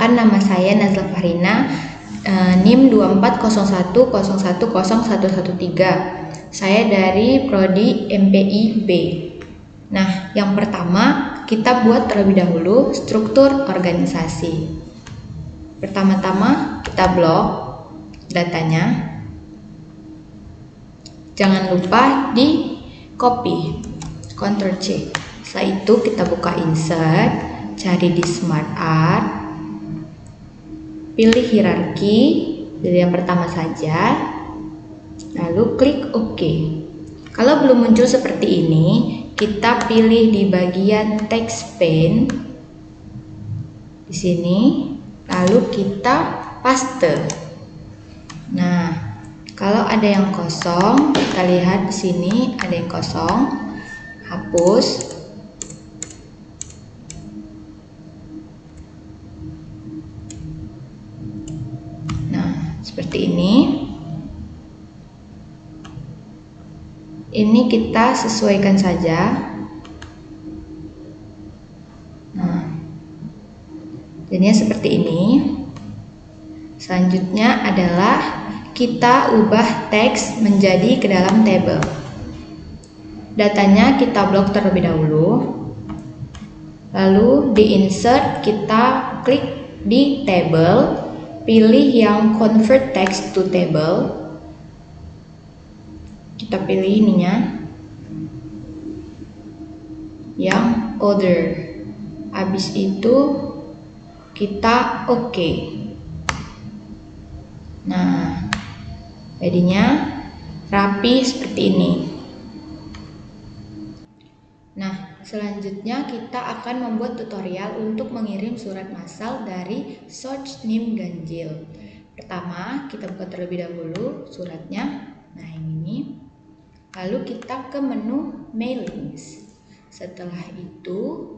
Perkenalkan, nama saya Nazla Fahrina, NIM 2401010113. Saya dari Prodi MPI B. Nah, yang pertama kita buat terlebih dahulu struktur organisasi. Pertama-tama kita blok datanya. Jangan lupa di copy, Ctrl C. Setelah itu kita buka insert, cari di smart art, pilih hierarki dari yang pertama saja, lalu klik OK. Kalau belum muncul seperti ini, kita pilih di bagian text pane di sini, lalu kita paste. Nah, kalau ada yang kosong, kita lihat di sini ada yang kosong, hapus. Nah, seperti ini. Ini kita sesuaikan saja. Nah, jadinya seperti ini. Selanjutnya adalah kita ubah teks menjadi ke dalam tabel. Datanya kita blok terlebih dahulu. Lalu di insert kita klik di table, pilih yang convert text to table. Kita pilih ininya yang order. Habis itu kita OK. Nah, jadinya rapi seperti ini. Nah, selanjutnya kita akan membuat tutorial untuk mengirim surat massal dari Source NIM Ganjil. Pertama, kita buka terlebih dahulu suratnya. Nah, ini. Lalu kita ke menu Mailings. Setelah itu,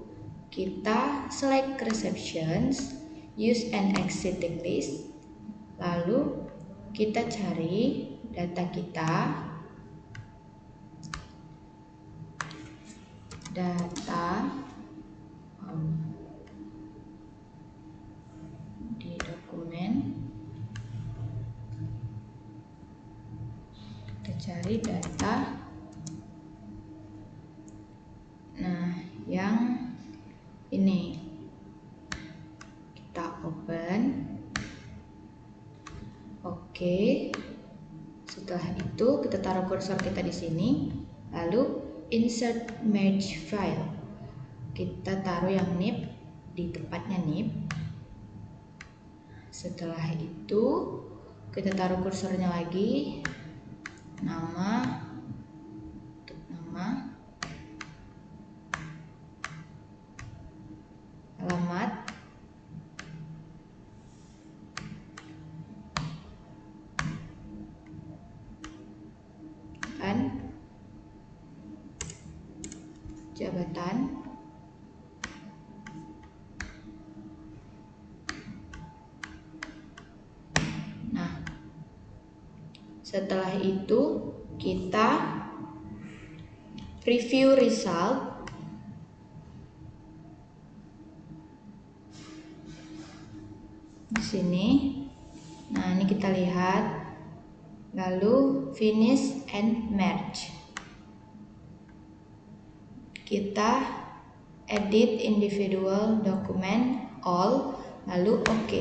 kita select Receptions, Use and Exit List. Lalu kita cari data kita. Di dokumen. Kita cari data. Nah, yang ini kita open. Oke. Setelah itu kita taruh kursor kita di sini, lalu insert merge file. Kita taruh yang NIP di tempatnya NIP. Setelah itu kita taruh kursornya lagi, nama, alamat, dan jabatan, nah setelah itu kita preview result. Di sini. Nah, ini kita lihat. Lalu finish and merge. Kita edit individual document all, lalu OK.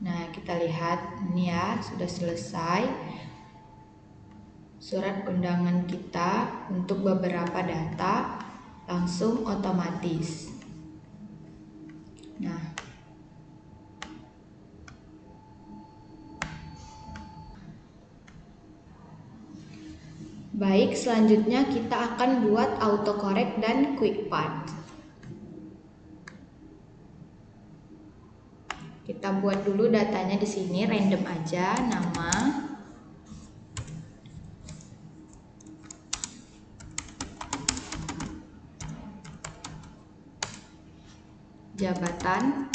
Nah, kita lihat ini ya, sudah selesai surat undangan kita untuk beberapa data langsung otomatis. Nah, baik, selanjutnya kita akan buat autocorrect dan quick path. Kita buat dulu datanya di sini random aja, nama, jabatan,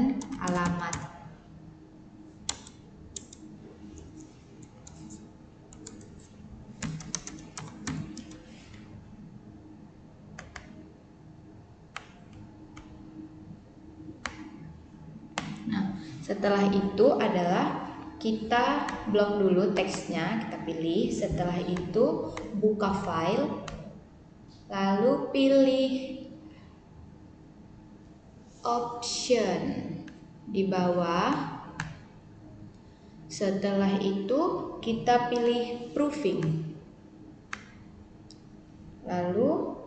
dan alamat. Nah, setelah itu adalah kita blok dulu teksnya, kita pilih. Setelah itu buka file, lalu pilih option di bawah. Setelah itu kita pilih proofing, lalu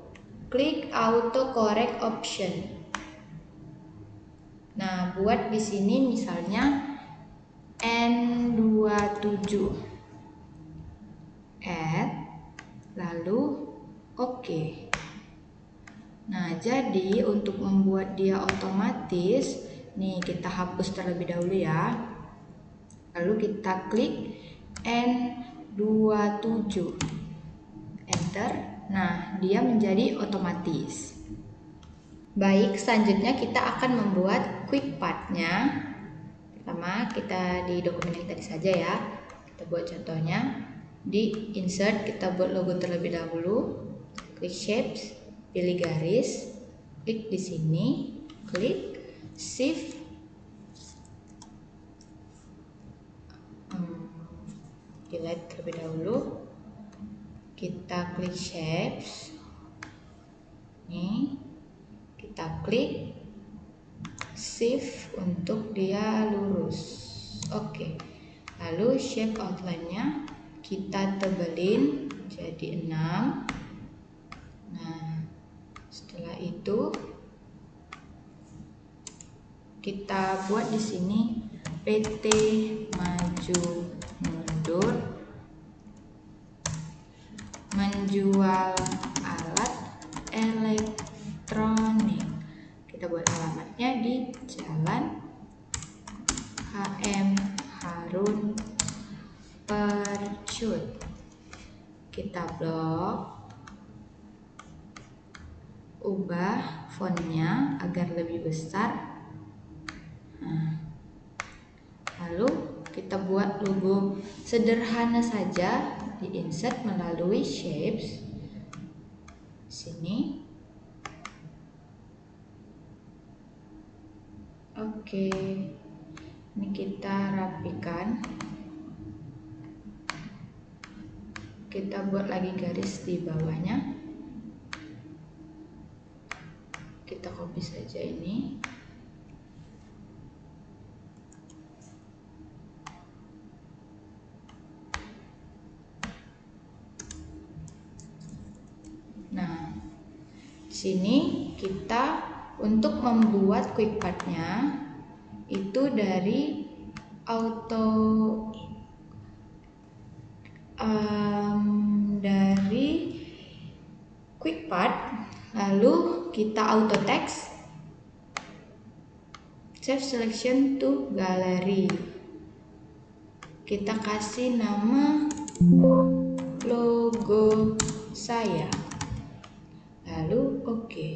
klik auto correct option. Nah, buat di sini misalnya N27 add, lalu oke. Nah, jadi untuk membuat dia otomatis, nih kita hapus terlebih dahulu ya. Lalu kita klik N27, enter. Nah, dia menjadi otomatis. Baik, selanjutnya kita akan membuat quick part-nya. Pertama, kita di dokumen yang tadi saja ya. Kita buat contohnya. Di insert, kita buat logo terlebih dahulu. Klik shapes, pilih garis, klik di sini, klik shift. Delete terlebih dahulu. Kita klik shapes. Nih, kita klik shift untuk dia lurus. Oke. Lalu shape outline-nya kita tebelin jadi 6. Nah, setelah itu kita buat di sini PT maju mundur menjual alat elektronik. Kita buat alamatnya di Jalan HM Harun Percut. Kita blok, ubah fontnya agar lebih besar. Nah, lalu kita buat logo sederhana saja, di insert melalui shapes. Sini. Oke. Ini kita rapikan. Kita buat lagi garis di bawahnya. Kita copy saja ini. Nah, sini kita untuk membuat quick part-nya itu dari dari quick part, lalu kita auto text, save selection to gallery. Kita kasih nama logo saya, lalu oke.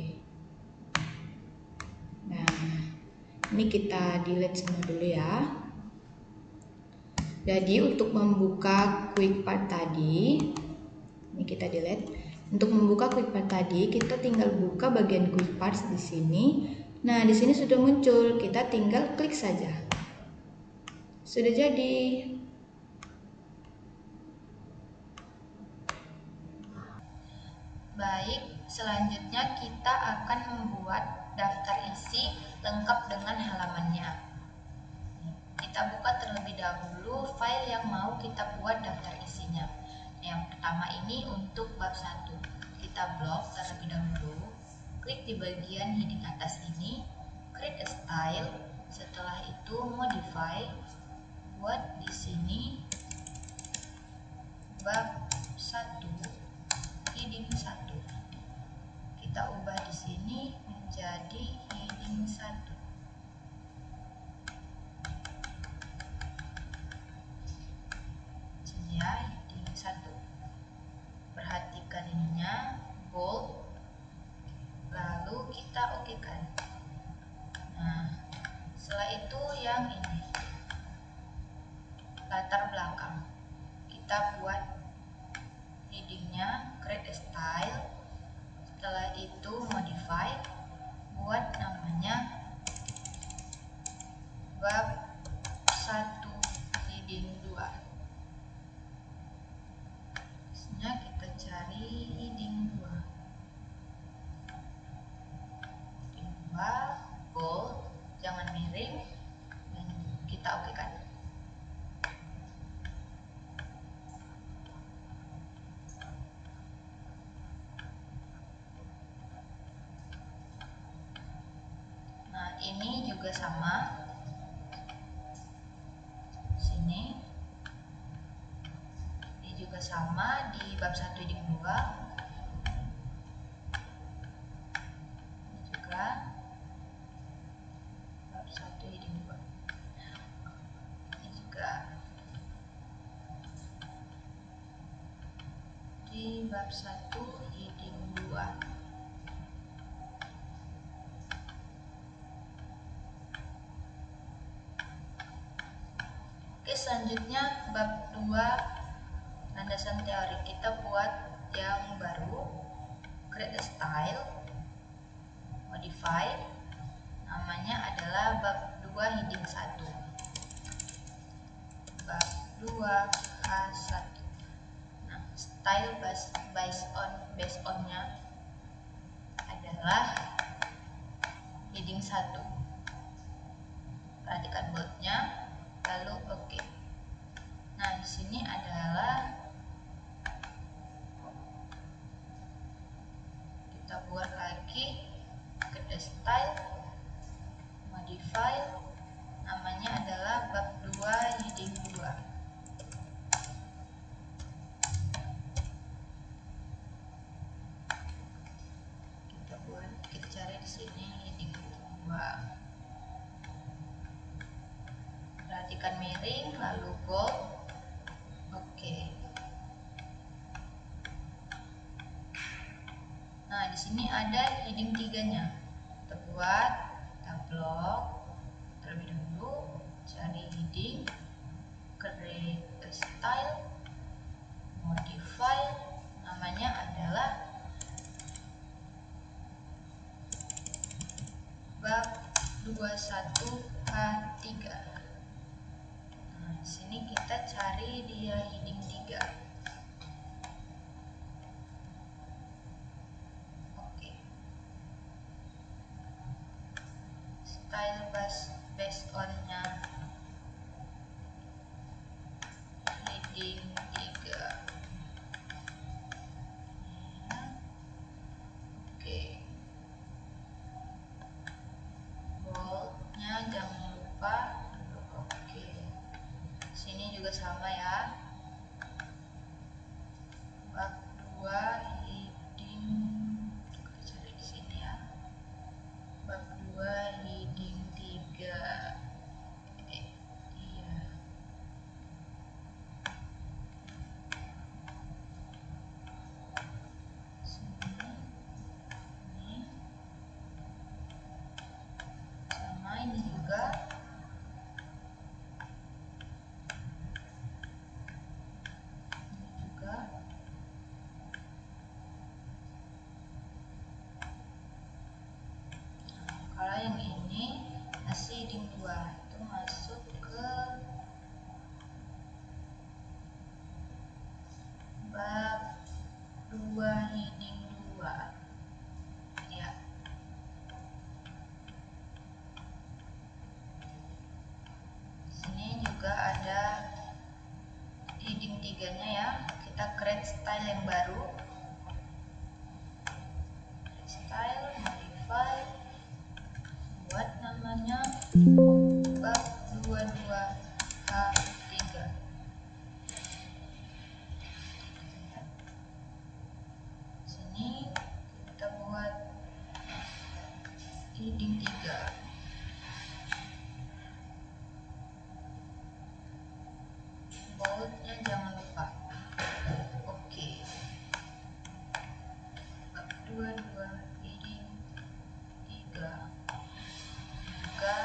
Nah, ini kita delete semua dulu ya. Jadi untuk membuka quick part tadi, ini kita delete. Untuk membuka quick part tadi, kita tinggal buka bagian quick parts di sini. Nah, di sini sudah muncul, kita tinggal klik saja. Sudah jadi. Baik, selanjutnya kita akan membuat daftar isi lengkap dengan halamannya. Kita buka terlebih dahulu file yang mau kita buat daftar isinya. Yang pertama ini untuk bab 1. Kita blok terlebih dahulu. Klik di bagian heading atas ini, create a style. Setelah itu modify. Buat di sini bab 1, heading 1. Kita ubah di sini menjadi heading 1. Ya, heading 1. Perhatikan ininya, bold, lalu kita okekan. Nah, Setelah itu yang ini, latar belakang. Kita buat headingnya create a style. Setelah itu modify, buat namanya bab 1 heading 2. Biasanya kita cari heading 2. Heading 2 bold, jangan miring, dan kita okekan. Nah, ini juga sama. Sini ini juga sama di bab 1 heading 2. Ini juga bab 1 heading 2. Ini juga di bab 1 heading 2. Oke, selanjutnya bab 2 landasan teori. Kita buat yang baru, create a style, modify, namanya adalah bab 2 heading 1. Bab 2 H1. Nah, style based on-nya adalah heading 1. Perhatikan boldnya, lalu oke. Nah, di sini adalah kita buat lagi create a style, modify, namanya adalah bab 2 heading 2. Kita cari di sini heading 2. Perhatikan miring, lalu bold, oke. Nah, di sini ada heading 3-nya. Kita buat, kita blok terlebih dahulu, cari heading, create a style, modify, namanya adalah bab 21H3. Nah, di sini kita cari dia heading 3. Oke. Style based on-nya heading 3. Oke. Bold-nya jangan lupa. Oke. Sini juga sama ya. Bab 2 heading, kita cari di sini ya. Bab 2 heading 3. Iya. Sini. Ini. Sama ini juga. Kalau yang ini masih heading 2, itu masuk ke bab 2 heading 2 ya. Sini juga ada heading 3-nya ya. Kita create style yang baru, style, modify, buat namanya bab 22H3. Sini kita buat heading 3. Boldnya jangan lupa. Oke. Bab 22 heading 3 juga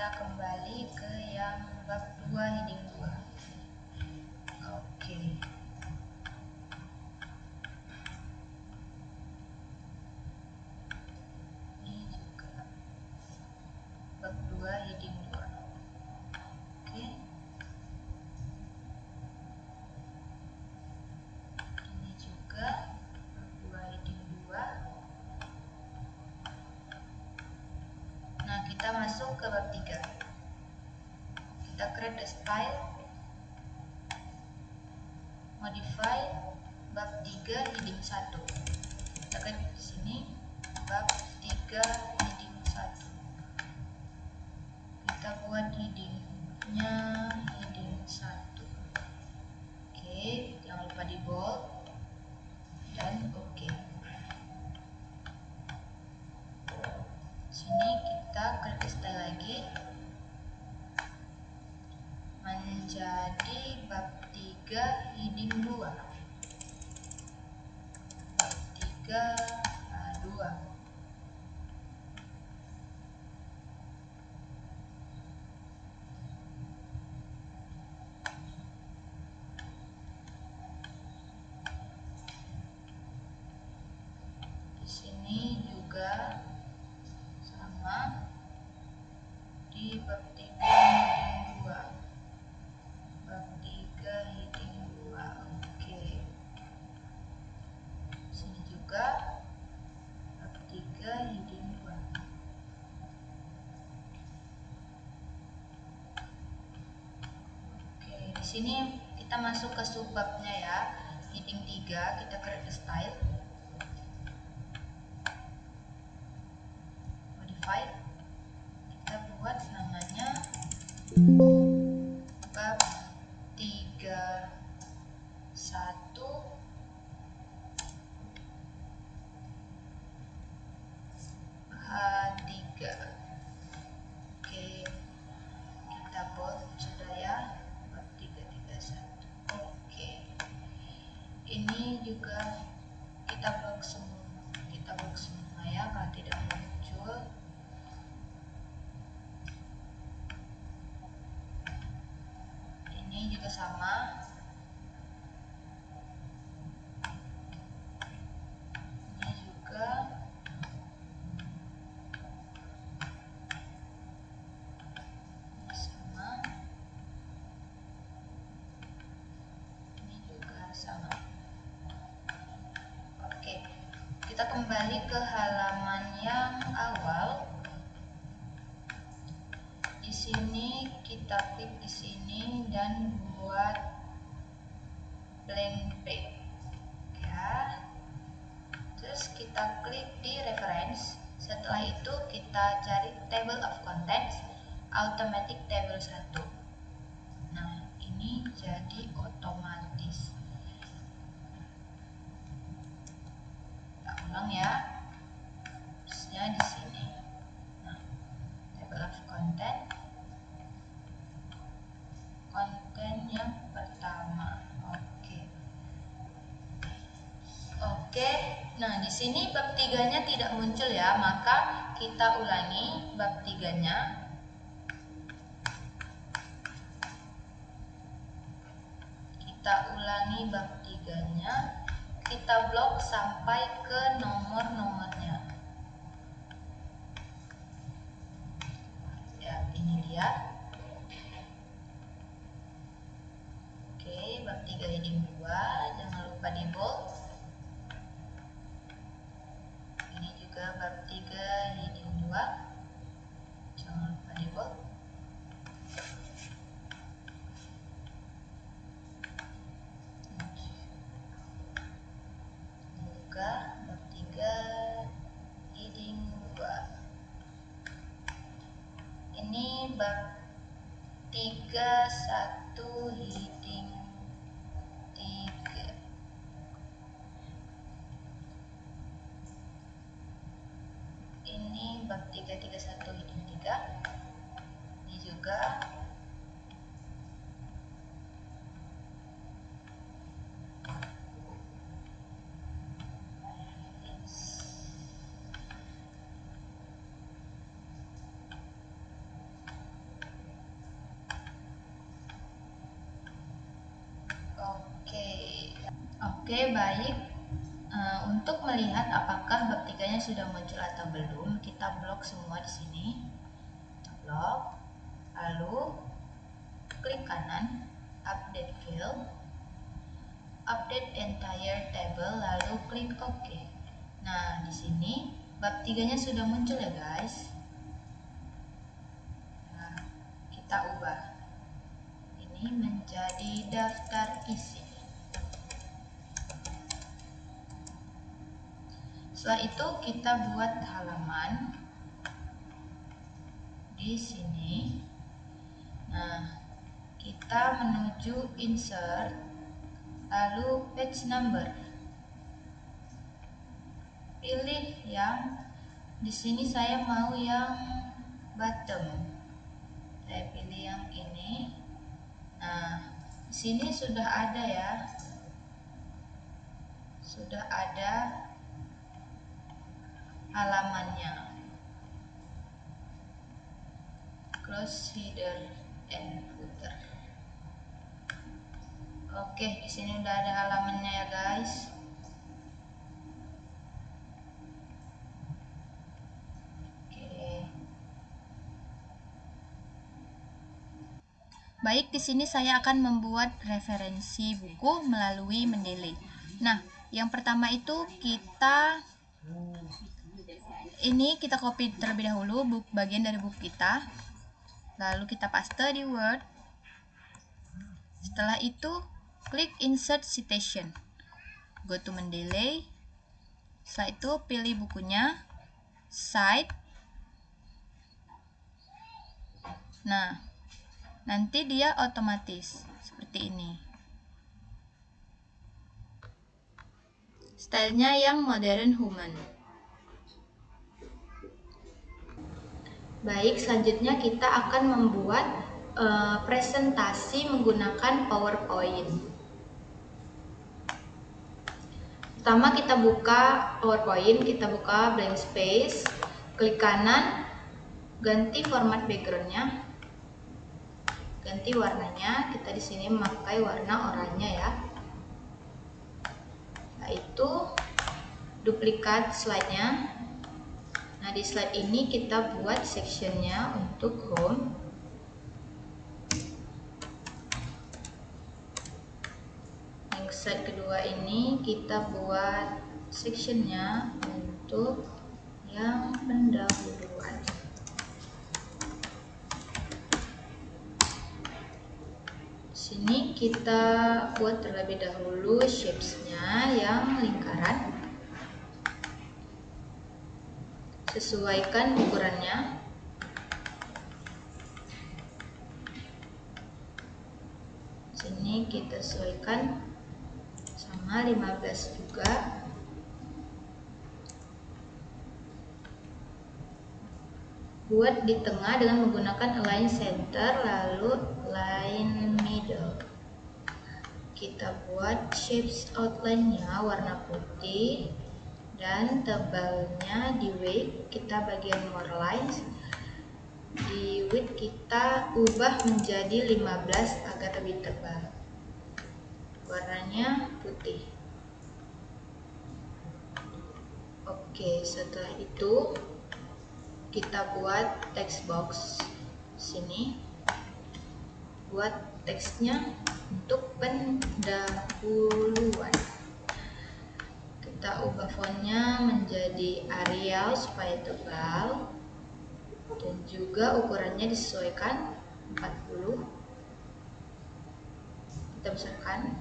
kita kembali ke yang bab 2 heading 2. Oke. Ini juga bab 2 heading 2. Oke. Ini juga bab 2 heading 2. Nah, kita masuk ke bab 3. Kita create a style, modify bab 3 heading 1. Kita create di sini bab 3 heading 1. Kita buat headingnya heading 1. Oke, jangan lupa di bold dan oke. Sini kita create style lagi menjadi bab 3 heading 2. Bab 3 2. Di sini juga sama di bab 3 heading 2. Bab 3 heading 2. Oke. Sini juga bab 3 heading 2. Oke, di sini kita masuk ke subbabnya ya. Heading 3 kita create style. Modify. Kita buat namanya bab 3 1 H3. Oke, kita bold sudah ya, bab 331. Oke, ini juga kita blok semua ya, kalau tidak muncul. Ini juga sama. Ini juga sama. Ini juga sama. Oke, kita kembali ke halaman yang awal. Di sini kita klik di sini dan buat blank page ya. Terus kita klik di reference. Setelah itu kita cari table of contents, automatic table 1. Nah, ini jadi otomatis. Kita ulang ya. Terusnya di sini. Nah, table of content, konten yang pertama. Oke, nah di sini bab 3-nya tidak muncul ya, maka kita ulangi bab 3-nya. Kita ulangi bab 3-nya, kita blok sampai ke nomor-nomornya. Ya, ini dia. Oke, bab 3 heading 2, jangan lupa di bold. Ini juga bab 3 heading 2, jangan lupa di bold. Ini juga bab 3 heading 2. Ini bab 31 heading 3. Ini bab 331 heading 3. Ini juga Oke, baik. Untuk melihat apakah bab 3-nya sudah muncul atau belum, kita blok semua di sini. Blok, lalu klik kanan, update field, update entire table, lalu klik OK. Nah, di sini bab 3-nya sudah muncul ya guys. Nah, kita ubah ini menjadi daftar isi. Setelah itu kita buat halaman di sini. Nah, kita menuju insert, lalu page number. Pilih yang di sini, saya mau yang bottom. Saya pilih yang ini. Nah, di sini sudah ada ya. Sudah ada halamannya. Close header and footer. Oke, di sini udah ada halamannya ya guys. Oke. Baik, di sini saya akan membuat referensi buku melalui Mendeley. Nah, yang pertama itu kita copy terlebih dahulu bagian dari buku kita. Lalu kita paste di Word. Setelah itu klik Insert Citation. Go to Mendeley. Setelah itu pilih bukunya, Cite. Nah, nanti dia otomatis seperti ini. Stylenya yang modern human. Baik, selanjutnya kita akan membuat presentasi menggunakan PowerPoint. Pertama kita buka PowerPoint, kita buka blank space, klik kanan, ganti format backgroundnya, ganti warnanya. Kita di sini memakai warna oranye ya. Setelah itu duplikat slide-nya. Nah, di slide ini kita buat sectionnya untuk home. Yang slide kedua ini kita buat sectionnya untuk yang pendahuluan. Sini kita buat terlebih dahulu shapes-nya yang lingkaran. Sesuaikan ukurannya. Sini kita sesuaikan sama 15 juga. Buat di tengah dengan menggunakan align center lalu align middle. Kita buat shapes outline-nya warna putih dan tebalnya di weight kita bagian more lines. Di width kita ubah menjadi 15 agar lebih tebal. Warnanya putih. Oke, setelah itu kita buat text box sini. Buat teksnya untuk pendahuluan. Kita ubah fontnya menjadi Arial supaya tebal. Dan juga ukurannya disesuaikan 40. Kita besarkan.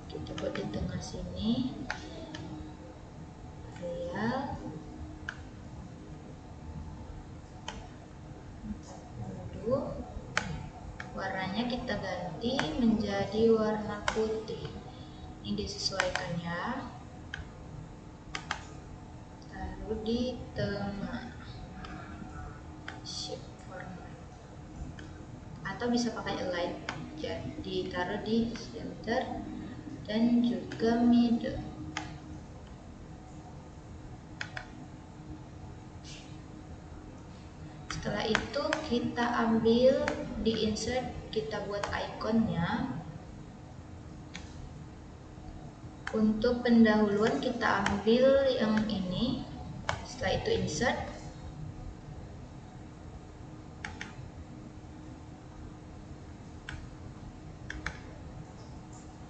Kita buat di tengah sini. Arial 40. Warnanya kita ganti menjadi warna putih. Ini disesuaikan ya. Lalu di tengah shape format, atau bisa pakai align, jadi taruh di center dan juga middle. Setelah itu kita ambil di insert, kita buat ikonnya. Untuk pendahuluan kita ambil yang ini, setelah itu insert,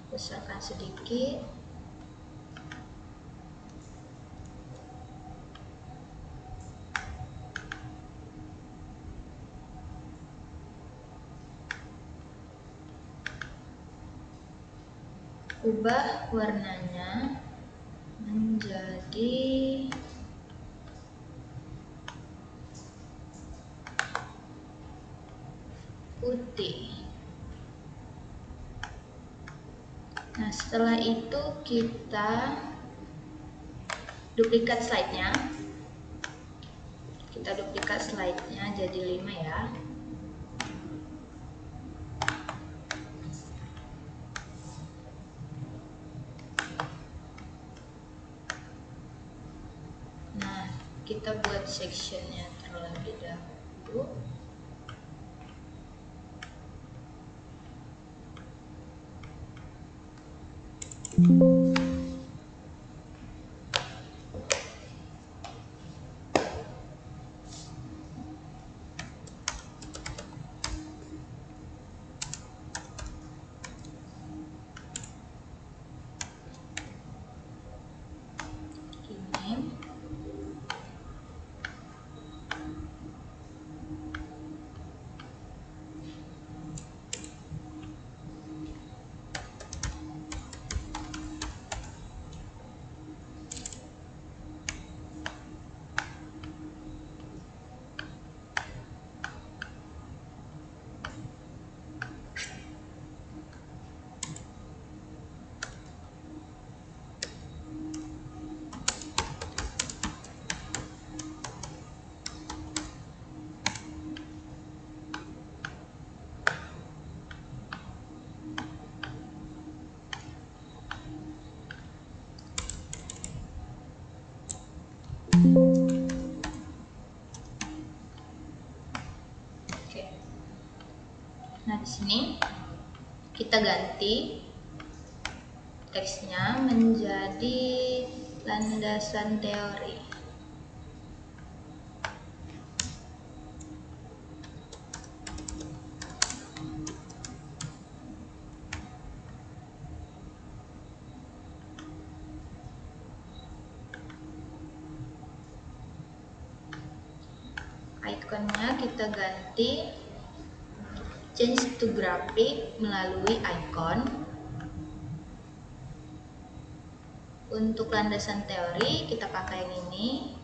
besarkan sedikit, ubah warnanya menjadi putih. Nah, setelah itu kita duplikat slide-nya. Kita duplikat slide-nya jadi 5 ya. Nah, kita buat section-nya terlebih dahulu. Ini oke. Nah, di sini kita ganti teksnya menjadi landasan teori. Ikonnya kita ganti change to graphic melalui icon. Untuk landasan teori kita pakai yang ini.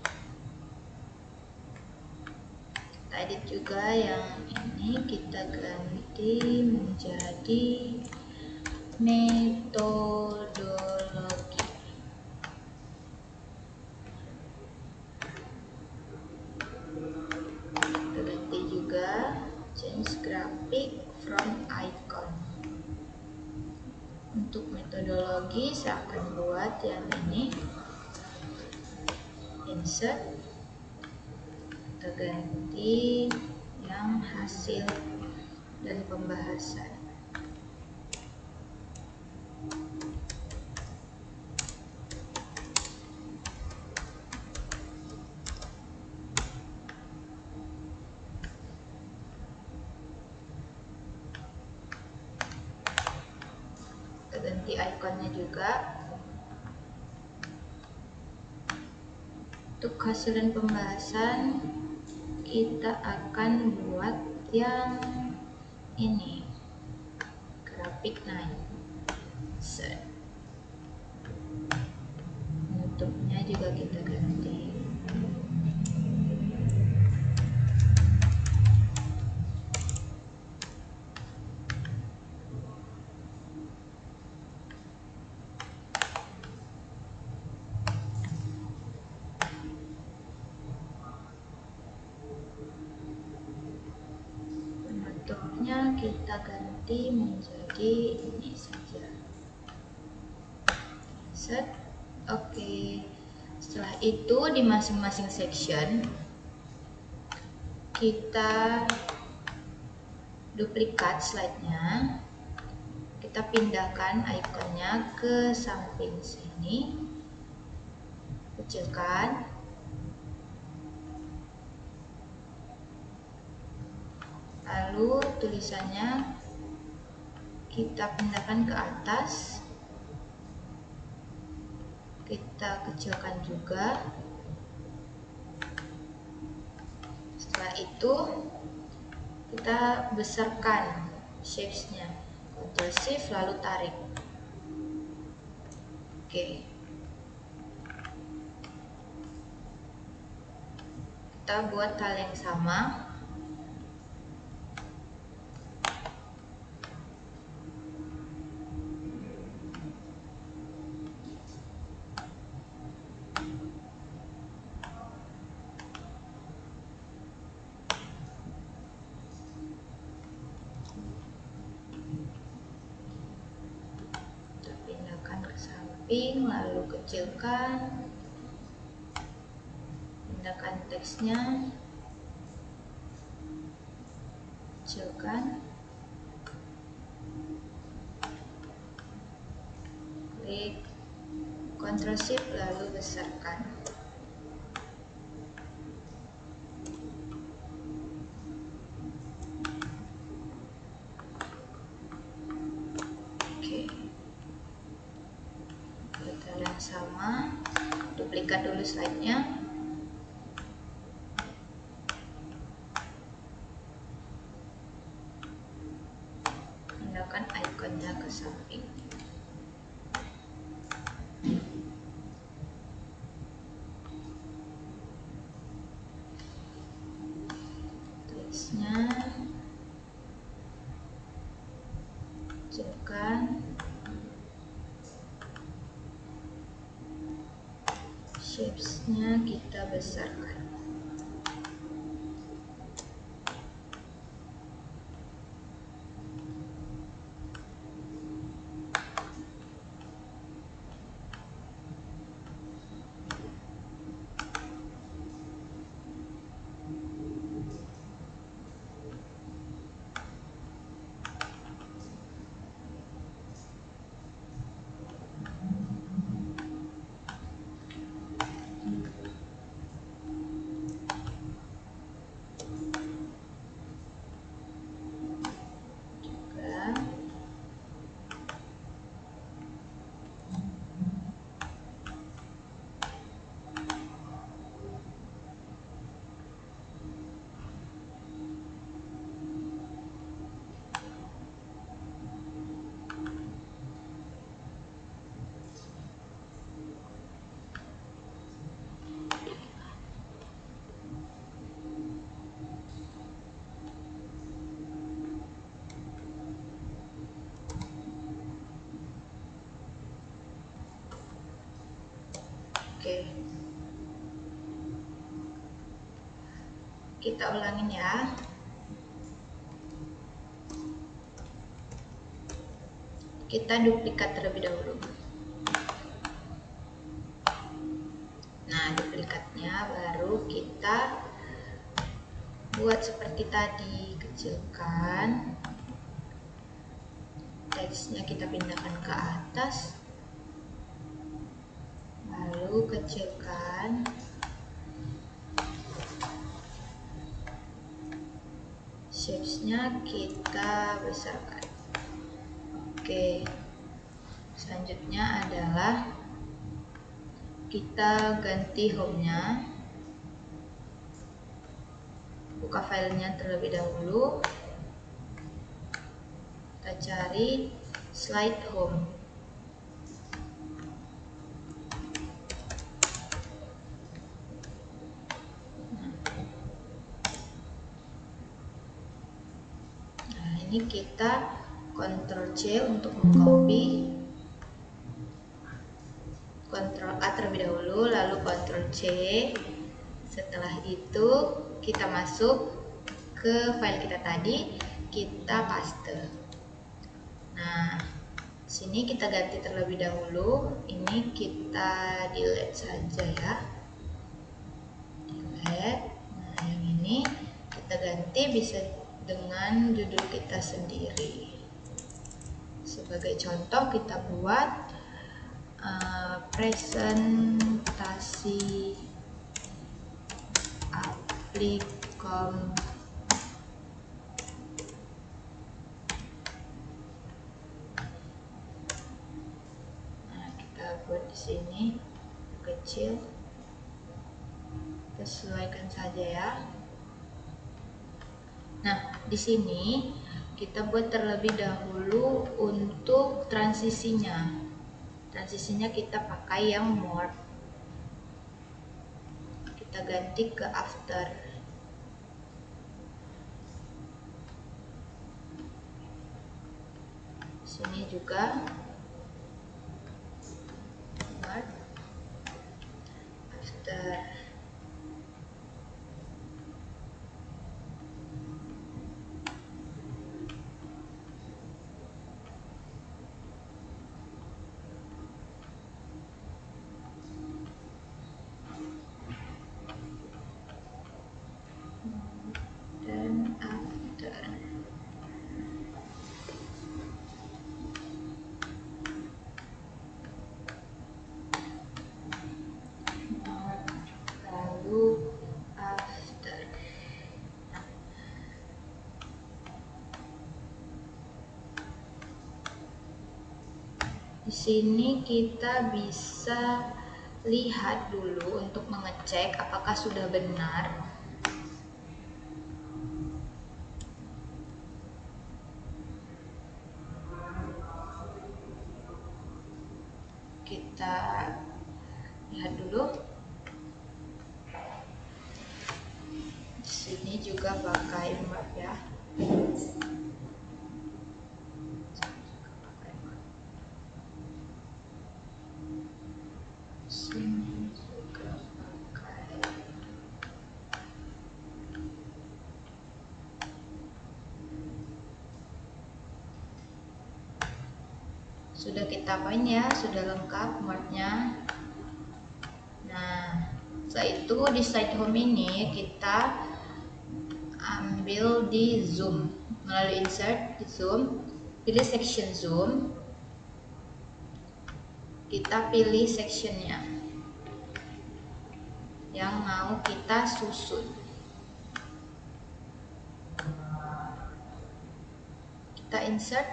Kita edit juga yang ini, kita ganti menjadi metodologi. Kita ganti juga change graphic from icon. Untuk metodologi saya akan buat yang ini, insert, kita ganti yang hasil dan pembahasan. Kita ganti ikonnya juga. Untuk hasil dan pembahasan kita akan buat yang ini, grafik 9 set. Bentuknya juga kita ganti. Bentuknya kita ganti menjadi ini saja. Set. Oke. Setelah itu di masing-masing section kita duplikat slide-nya, kita pindahkan ikonnya ke samping sini, kecilkan, lalu tulisannya kita pindahkan ke atas, kita kecilkan juga. Setelah itu kita besarkan shapes-nya, Ctrl Shift lalu tarik. Oke, kita buat hal yang sama. Lalu kecilkan, pindahkan teksnya, kecilkan, klik Ctrl Shift lalu besarkan. Yang sama, duplikat dulu slide-nya, pindahkan ikonnya ke samping. Teksnya kecilkan, shapes-nya kita besarkan. Oke, kita ulangin ya. Kita duplikat terlebih dahulu. Nah, duplikatnya baru kita buat seperti tadi, kecilkan, teksnya kita pindahkan ke atas, lalu kecilkan, shapes-nya kita besarkan. Oke, selanjutnya adalah kita ganti home-nya, buka filenya terlebih dahulu, kita cari slide home. Nah, ini kita Ctrl C untuk mengcopy, Ctrl A terlebih dahulu, lalu Ctrl C. Setelah itu kita masuk ke file kita tadi, kita paste. Nah, sini kita ganti terlebih dahulu, ini kita delete saja ya, delete. Nah, yang ini Kita ganti bisa dengan judul kita sendiri. Sebagai contoh kita buat presentasi Applikom. Nah, kita buat di sini kecil. Kita sesuaikan saja ya. Nah, di sini kita buat terlebih dahulu untuk transisinya. Transisinya kita pakai yang more. Kita ganti ke after. Sini juga more, after. Dan after. Lalu after. Di sini kita bisa lihat dulu untuk mengecek apakah sudah benar. Kita lihat dulu. Di sini juga pakai map ya. Sini juga pakai. Sudah kita poin ya, sudah lengkap marknya. Nah, setelah itu di slide home ini kita ambil di zoom melalui insert di zoom, pilih section zoom, kita pilih sectionnya yang mau kita susun. Kita insert,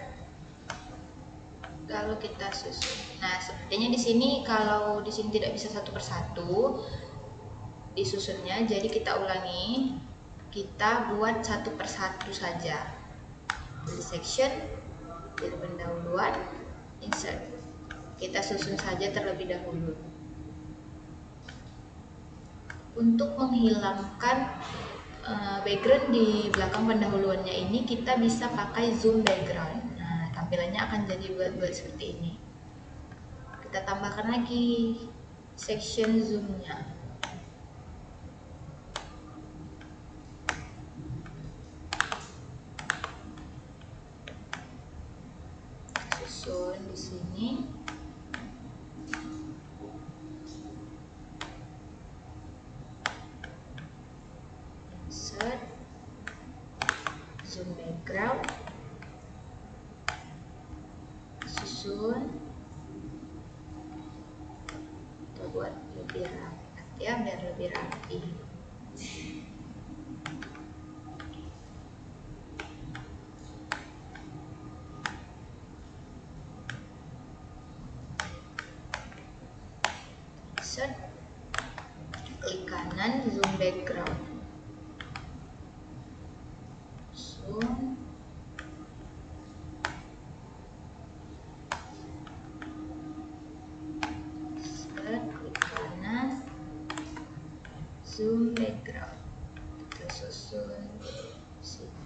lalu kita susun. Nah, sepertinya di sini kalau di sini tidak bisa satu persatu disusunnya, jadi kita ulangi. Kita buat satu persatu saja. Pilih section, pilih pendahuluan, insert. Kita susun saja terlebih dahulu. Untuk menghilangkan background di belakang pendahuluannya ini, kita bisa pakai zoom background. Nah, tampilannya akan jadi buat seperti ini. Kita tambahkan lagi section zoomnya. Susun di sini. Insert zoom background. Susun. Kita buat lebih rapi ya, biar lebih rapi. Insert, klik kanan zoom background, zoom, insert, klik kanan zoom background, kita susun sini.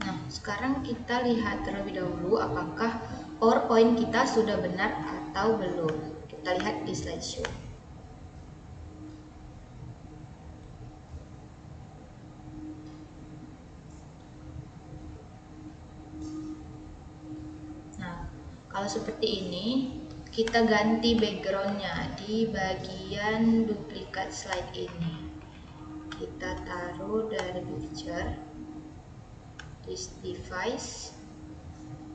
Nah, sekarang kita lihat terlebih dahulu apakah PowerPoint kita sudah benar atau belum. Kita lihat di slideshow. Nah, kalau seperti ini kita ganti backgroundnya di bagian duplikat slide ini. Kita taruh dari picture, this device,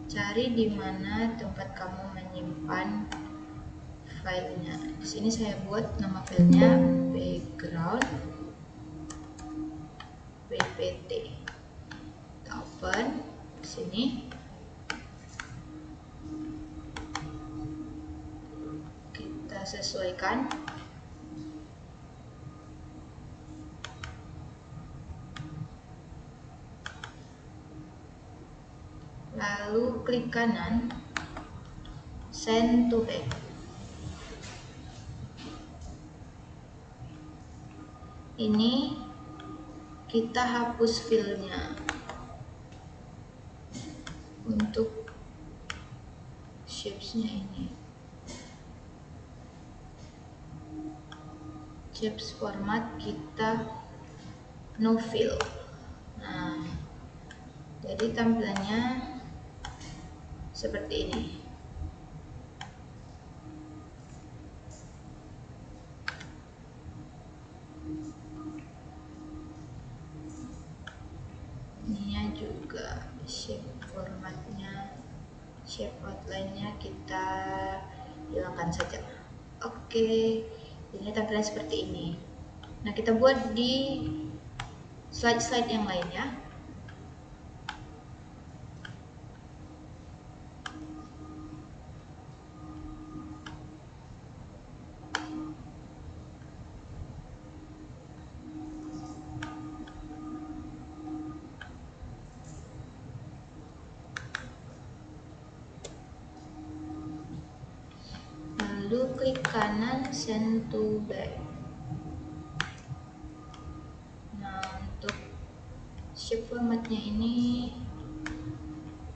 cari di mana tempat kamu menyimpan filenya. Di sini saya buat nama filenya background bpt. Kita open di sini. Kita sesuaikan. Lalu klik kanan, send to back. Ini kita hapus filenya untuk shapes-nya ini. Shapes format kita no fill. Nah, jadi tampilannya seperti ini. Ininya juga shape formatnya, shape outline-nya kita hilangkan saja. Oke, ini tampilan seperti ini. Nah, kita buat di slide-slide yang lainnya. Lalu klik kanan, send to back. Nah, untuk shape formatnya ini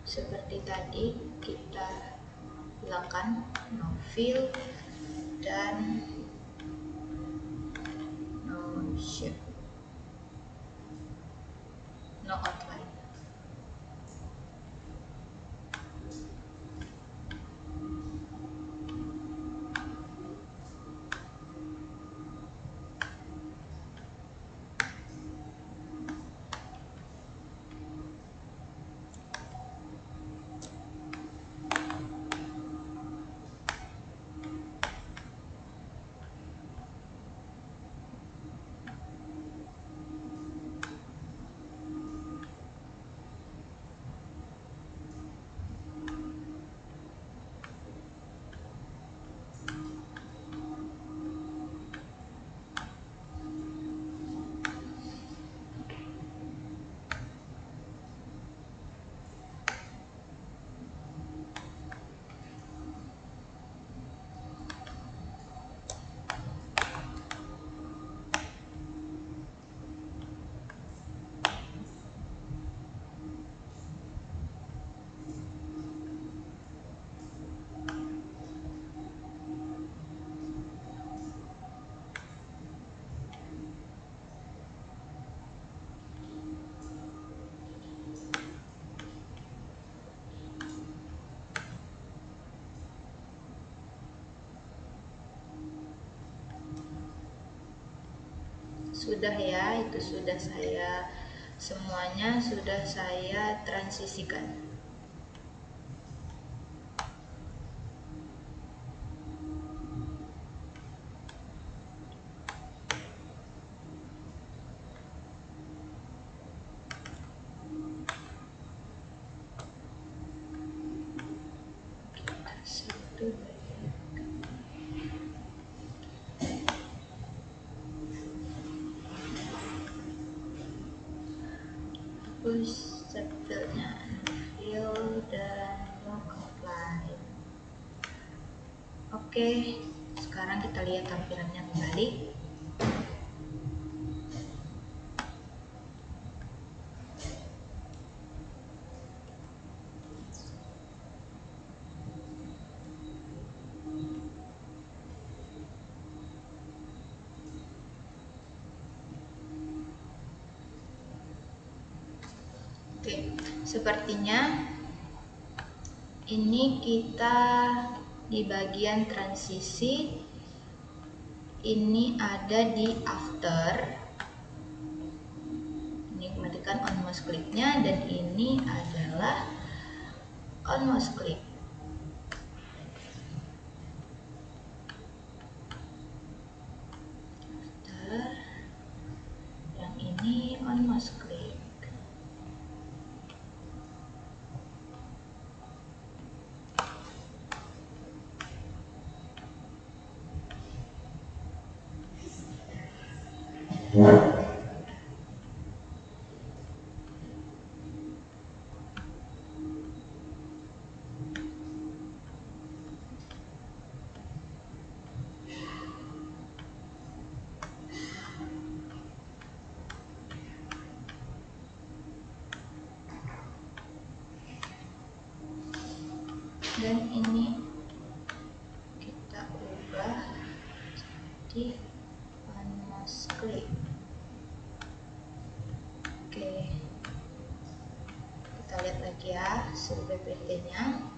seperti tadi, kita hilangkan no fill dan no shape, no outline. Sudah ya, itu sudah semuanya sudah saya transisikan. Terus subfilenya fill dan outline. Oke, sekarang kita lihat tampilannya kembali. Oke, sepertinya ini kita di bagian transisi ini ada di after. Ini matikan on mouse click-nya, dan ini adalah on mouse click. After, yang ini on mouse click. Dan ini kita ubah jadi on mouse click. Oke, kita lihat lagi ya hasil PPT-nya.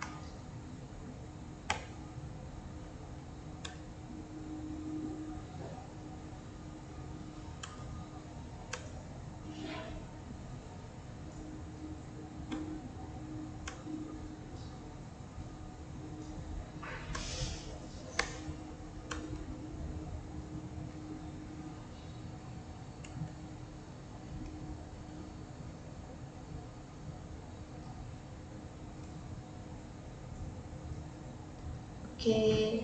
Oke,